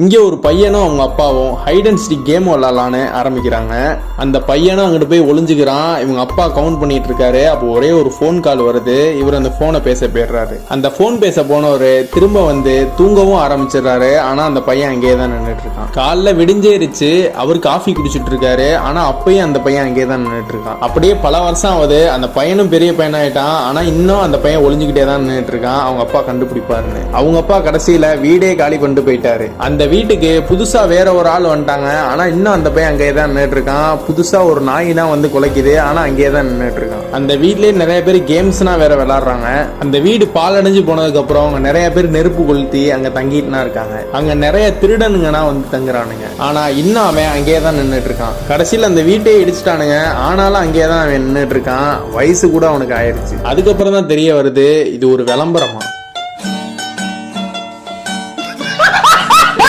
இங்க ஒரு பையனும் அவங்க அப்பாவும் ஹைட் அண்ட் ஸ்டிக் கேம் விளாடலான்னு ஆரம்பிக்கிறாங்க. அந்த பையனும் அங்கிட்டு போய் ஒளிஞ்சுக்கிறான். இவங்க அப்பா கவுண்ட் பண்ணிட்டு இருக்காரு. அப்போ ஒரே ஒரு போன் கால் வருது. இவர் அந்த போனை பேச போயிடுறாரு. அந்த போன் பேச போனவரு திரும்ப வந்து தூங்கவும் ஆரம்பிச்சிடறாரு. ஆனா அந்த பையன் அங்கேயே தான் நின்றுட்டு இருக்கான். காலைல விடிஞ்சேரிச்சு. அவர் காஃபி குடிச்சிட்டு இருக்காரு. ஆனா அப்பயும் அந்த பையன் அங்கேயே தான் நின்றுட்டு இருக்கான். அப்படியே பல வருஷம் ஆகுது. அந்த பையனும் பெரிய பையனாயிட்டான். ஆனா இன்னும் அந்த பையன் ஒளிஞ்சுக்கிட்டே தான் நின்றுட்டு இருக்கான். அவங்க அப்பா கண்டுபிடிப்பாருன்னு. அவங்க அப்பா கடைசியில வீடே காலி பண்ணிட்டு போயிட்டாரு. அந்த வீட்டுக்கு புதுசா வேற ஒரு ஆள் வந்துட்டாங்க. ஆனா இன்னும் அந்த பையன் அங்கேயே தான் நின்றுட்டு இருக்கான். புதுசா ஒரு நாய் தான் வந்து குலைக்குது. ஆனா அங்கேயே தான் நின்றுட்டு இருக்கான். அந்த வீட்லயே நிறைய பேர் கேம்ஸ்னா வேற விளையாடுறாங்க. அந்த வீடு பாலடைஞ்சு போனதுக்கு அப்புறம் அவங்க நிறைய பேர் நெருப்பு கொளுத்தி அங்க தங்கிட்டுனா இருக்காங்க. அங்க நிறைய திருடனுங்கன்னா வந்து தங்குறானுங்க. ஆனா இன்னும் அவன் அங்கேயே தான் நின்றுட்டு இருக்கான். கடைசியில் அந்த வீட்டையே இடிச்சுட்டானுங்க. ஆனாலும் அங்கேயே தான் அவன் நின்றுட்டு இருக்கான். வயசு கூட அவனுக்கு ஆயிடுச்சு. அதுக்கப்புறம் தான் தெரிய வருது இது ஒரு விளம்பரமா.